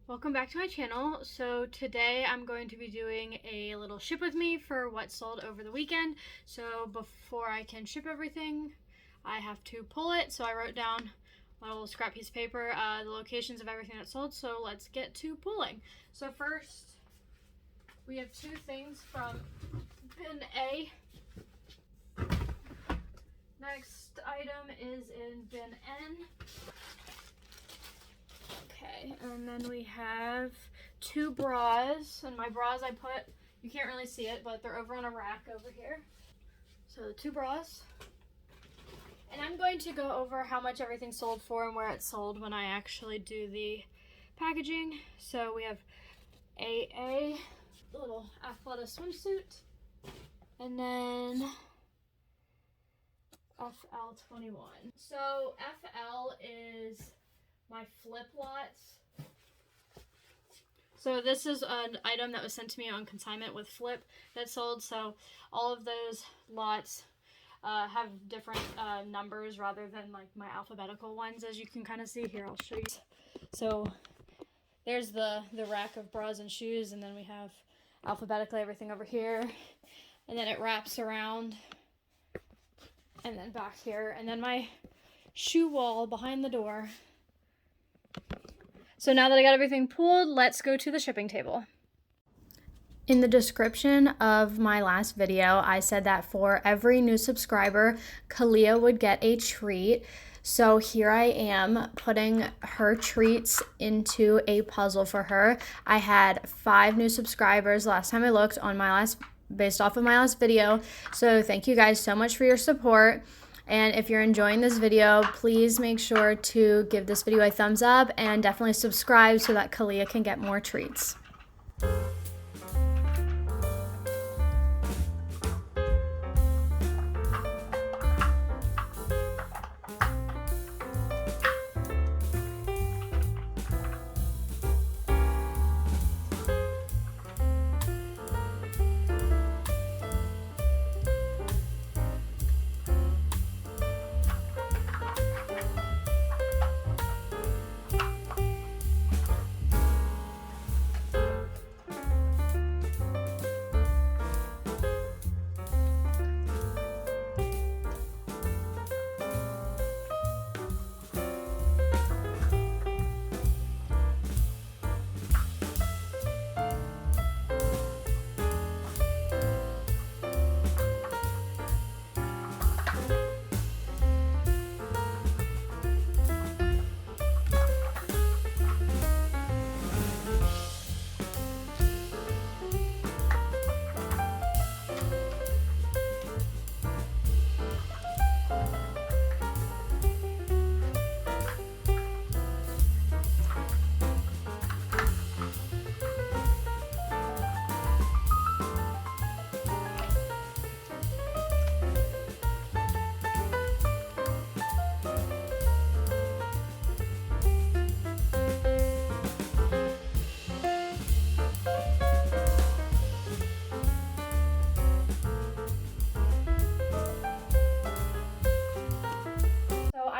Welcome back to my channel. So today I'm going to be doing a little ship with me for what sold over the weekend. So before I can ship everything, I have to pull it. So I wrote down on a little scrap piece of paper the locations of everything that sold. So let's get to pulling. So first, we have two things from bin A. Next item is in bin N. Okay, and then we have two bras, and my bras I put, you can't really see it, but they're over on a rack over here. So the two bras. And I'm going to go over how much everything sold for and where it sold when I actually do the packaging. So we have a little Athleta swimsuit, and then FL21. So FL is my flip lots. So this is an item that was sent to me on consignment with flip that sold. So all of those lots have different numbers rather than like my alphabetical ones, as you can kind of see here. I'll show you. So there's the rack of bras and shoes, and then we have alphabetically everything over here, and then it wraps around and then back here, and then my shoe wall behind the door. So now that I got everything pulled, let's go to the shipping table. In the description of my last video, I said that for every new subscriber, Kalia would get a treat. So here I am putting her treats into a puzzle for her. I had 5 new subscribers last time I looked on based off of my last video. So thank you guys so much for your support. And if you're enjoying this video, please make sure to give this video a thumbs up and definitely subscribe so that Kalia can get more treats.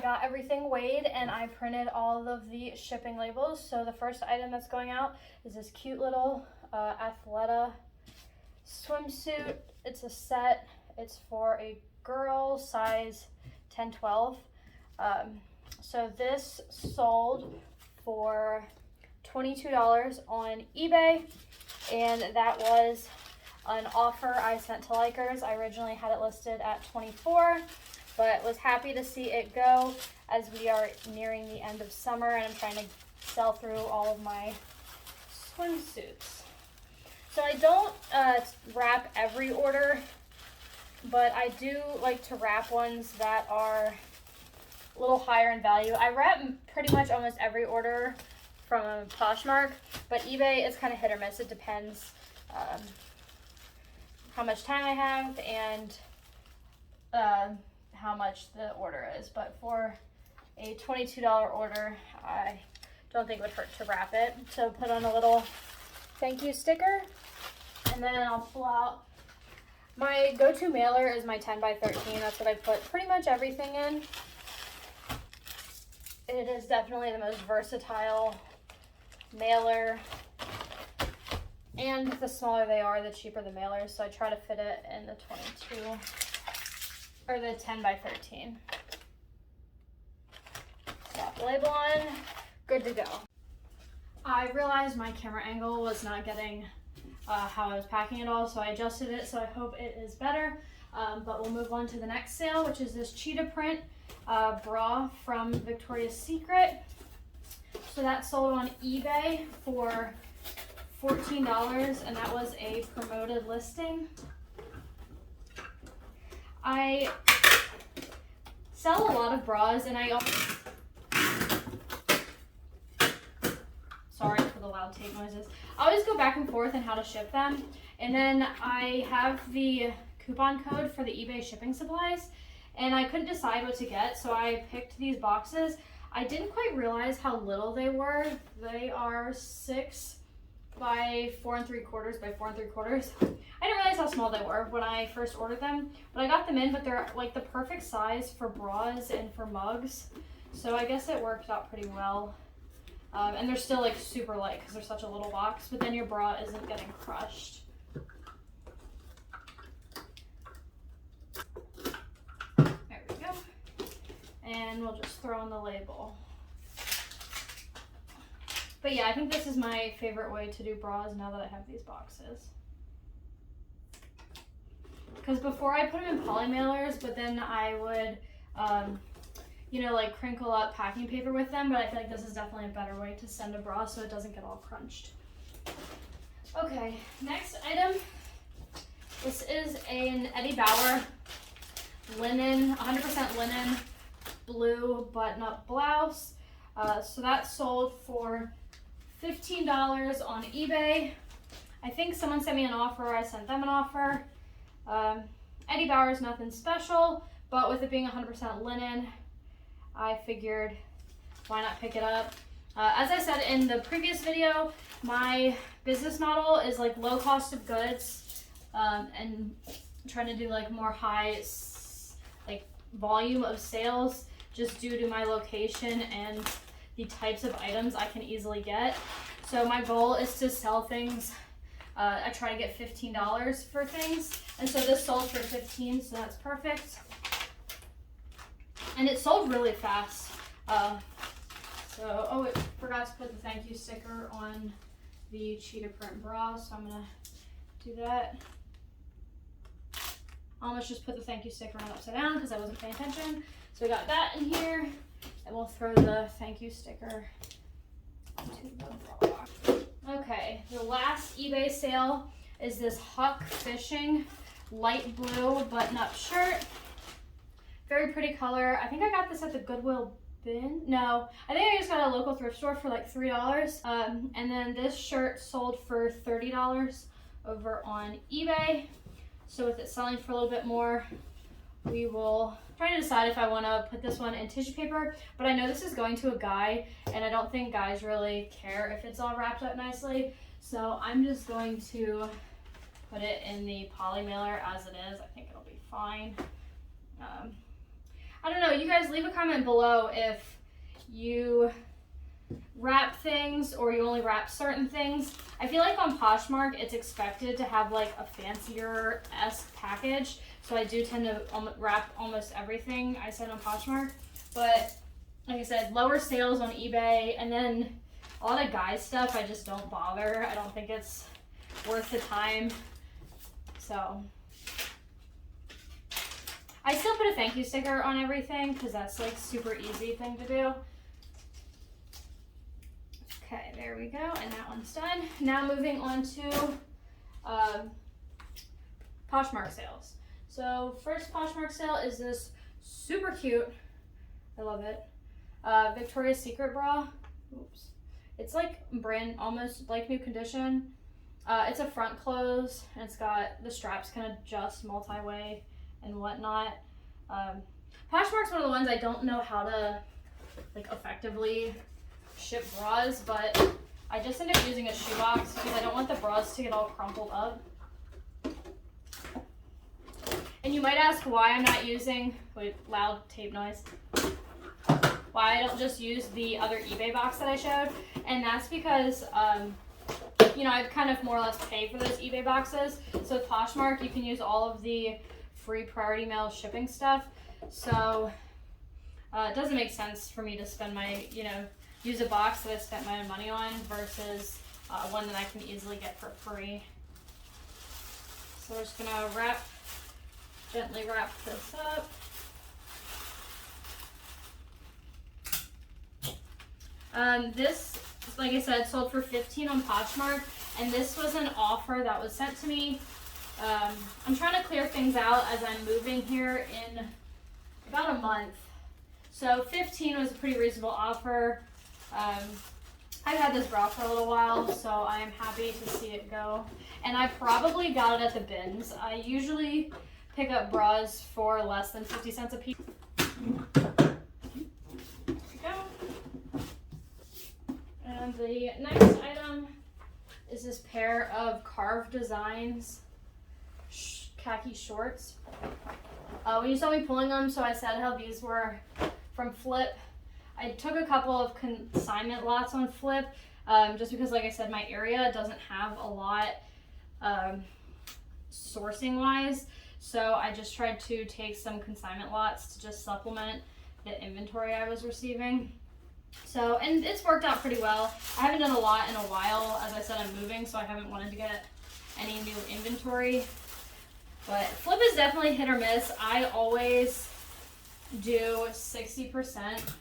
Got everything weighed, and I printed all of the shipping labels. So the first item that's going out is this cute little Athleta swimsuit. It's a set. It's for a girl, size 10-12. So this sold for $22 on eBay, and that was an offer I sent to Likers. I originally had it listed at $24. But was happy to see it go as we are nearing the end of summer and I'm trying to sell through all of my swimsuits. So I don't wrap every order, but I do like to wrap ones that are a little higher in value. I wrap pretty much almost every order from Poshmark, but eBay is kind of hit or miss. It depends how much time I have and how much the order is, but for a $22 order, I don't think it would hurt to wrap it. So put on a little thank you sticker, and then I'll pull out my go-to mailer is my 10x13. That's what I put pretty much everything in. It is definitely the most versatile mailer. And the smaller they are, the cheaper the mailers. So I try to fit it in the 22 or the 10 by 13. Slap the label on, good to go. I realized my camera angle was not getting how I was packing it all, so I adjusted it, so I hope it is better. But we'll move on to the next sale, which is this cheetah print bra from Victoria's Secret. So that sold on eBay for $14, and that was a promoted listing. I sell a lot of bras, and I always, sorry for the loud tape noises. I always go back and forth on how to ship them, and then I have the coupon code for the eBay shipping supplies, and I couldn't decide what to get, so I picked these boxes. I didn't quite realize how little they were. They are 6 by 4 3/4 by 4 3/4. I didn't realize how small they were when I first ordered them, but I got them in, but they're like the perfect size for bras and for mugs. So I guess it worked out pretty well. And they're still like super light because they're such a little box, but then your bra isn't getting crushed. There we go. And we'll just throw in the label. But yeah, I think this is my favorite way to do bras now that I have these boxes. Because before I put them in poly mailers, but then I would, you know, like crinkle up packing paper with them, but I feel like this is definitely a better way to send a bra so it doesn't get all crunched. Okay, next item. This is an Eddie Bauer linen, 100% linen, blue button-up blouse. So that sold for $15 on eBay. I think someone sent me an offer, I sent them an offer. Eddie Bauer is nothing special, but with it being 100% linen, I figured why not pick it up. As I said in the previous video, my business model is like low cost of goods and trying to do like more high like volume of sales just due to my location and the types of items I can easily get. So my goal is to sell things. I try to get $15 for things, and so this sold for $15, so that's perfect. And it sold really fast. Oh, I forgot to put the thank you sticker on the cheetah print bra, so I'm gonna do that. I almost just put the thank you sticker on upside down because I wasn't paying attention. So we got that in here, and we'll throw the thank you sticker to the bra. Okay, the last eBay sale is this Huck Fishing light blue button-up shirt. Very pretty color. I think I got this at the Goodwill bin. No, I think I just got it at a local thrift store for like $3. And then this shirt sold for $30 over on eBay. So with it selling for a little bit more, we will try to decide if I want to put this one in tissue paper, but I know this is going to a guy, and I don't think guys really care if it's all wrapped up nicely, so I'm just going to put it in the poly mailer as it is. I think it'll be fine. I don't know, you guys leave a comment below if you wrap things or you only wrap certain things. I feel like on Poshmark it's expected to have like a fancier-esque package, so I do tend to wrap almost everything I said on Poshmark. But like I said, lower sales on eBay, and then a lot of guy stuff I just don't bother. I don't think it's worth the time. So I still put a thank you sticker on everything because that's like super easy thing to do. Okay, there we go, and that one's done. Now moving on to Poshmark sales. So first Poshmark sale is this super cute, I love it, Victoria's Secret bra. Oops. It's like brand, almost like new condition. It's a front close, and it's got the straps kind of just multi-way and whatnot. Poshmark's one of the ones I don't know how to like effectively ship bras, but I just end up using a shoebox because I don't want the bras to get all crumpled up. And you might ask why I'm not using, wait, loud tape noise. why I don't just use the other eBay box that I showed. And that's because, you know, I kind of more or less pay for those eBay boxes. So with Poshmark, you can use all of the free priority mail shipping stuff. So it doesn't make sense for me to spend my, you know, use a box that I spent my own money on versus one that I can easily get for free. So we're just gonna gently wrap this up. This, like I said, sold for $15 on Poshmark, and this was an offer that was sent to me. I'm trying to clear things out as I'm moving here in about a month. So $15 was a pretty reasonable offer. I've had this bra for a little while, so I am happy to see it go. And I probably got it at the bins. I usually pick up bras for less than 50 cents a piece. There we go. And the next item is this pair of Carved Designs khaki shorts. When you saw me pulling them, so I said how these were from Flip. I took a couple of consignment lots on Flip, just because, like I said, my area doesn't have a lot sourcing wise. So I just tried to take some consignment lots to just supplement the inventory I was receiving. So, and it's worked out pretty well. I haven't done a lot in a while. As I said, I'm moving, so I haven't wanted to get any new inventory. But Flip is definitely hit or miss. I always do 60%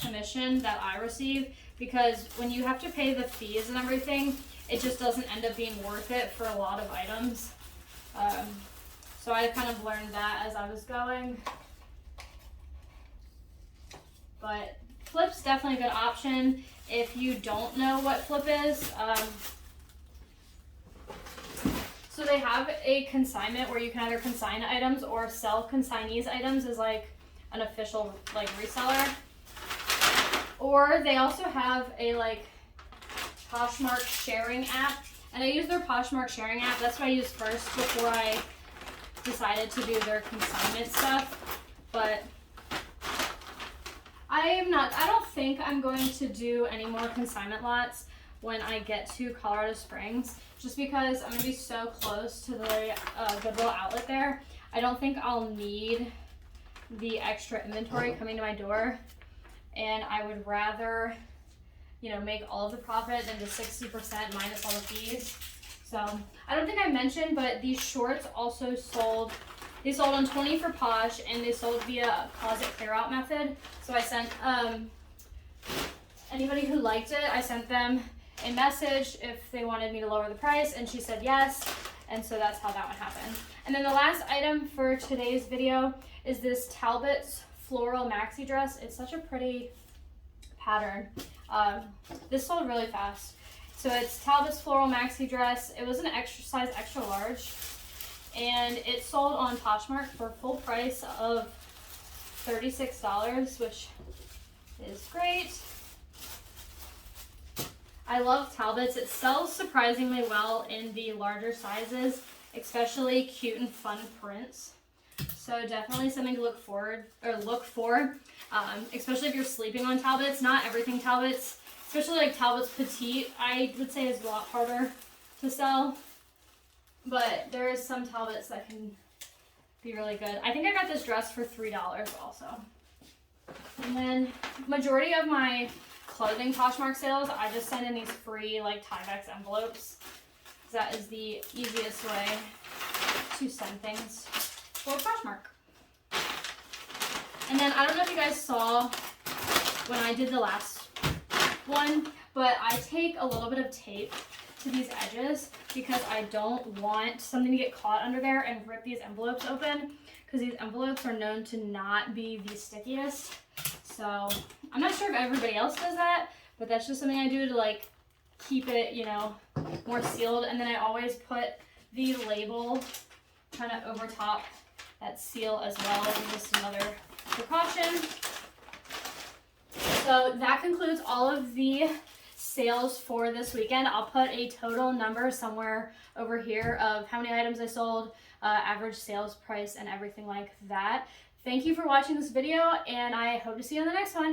commission that I receive, because when you have to pay the fees and everything, it just doesn't end up being worth it for a lot of items. So I kind of learned that as I was going. But Flip's definitely a good option if you don't know what Flip is. So they have a consignment where you can either consign items or sell consignees items as like an official like reseller. Or they also have a like Poshmark sharing app, and I use their Poshmark sharing app. That's what I used first before I decided to do their consignment stuff. But I don't think I'm going to do any more consignment lots when I get to Colorado Springs, just because I'm going to be so close to the Goodwill outlet there. I don't think I'll need the extra inventory coming to my door, and I would rather, you know, make all of the profit than just 60% minus all the fees. So I don't think I mentioned, but these shorts also sold. They sold on 20 for Posh, and they sold via closet clear out method. So I sent anybody who liked it, I sent them a message if they wanted me to lower the price, and she said yes, and so that's how that one happened. And then the last item for today's video is this Talbot's floral maxi dress. It's such a pretty pattern. This sold really fast. So it's Talbot's floral maxi dress. It was an extra size, extra large, and it sold on Poshmark for full price of $36, which is great. I love Talbot's. It sells surprisingly well in the larger sizes, especially cute and fun prints. So definitely something to look for, especially if you're sleeping on Talbot's. Not everything Talbot's, especially like Talbot's Petite, I would say is a lot harder to sell. But there is some Talbot's that can be really good. I think I got this dress for $3 also. And then majority of my clothing Poshmark sales, I just send in these free like Tyvek envelopes. That is the easiest way to send things for Poshmark. And then I don't know if you guys saw when I did the last one, but I take a little bit of tape to these edges because I don't want something to get caught under there and rip these envelopes open, because these envelopes are known to not be the stickiest. So I'm not sure if everybody else does that, but that's just something I do to like keep it, you know, more sealed. And then I always put the label kind of over top that seal as well, just another precaution. So that concludes all of the sales for this weekend. I'll put a total number somewhere over here of how many items I sold, average sales price, and everything like that. Thank you for watching this video, and I hope to see you on the next one.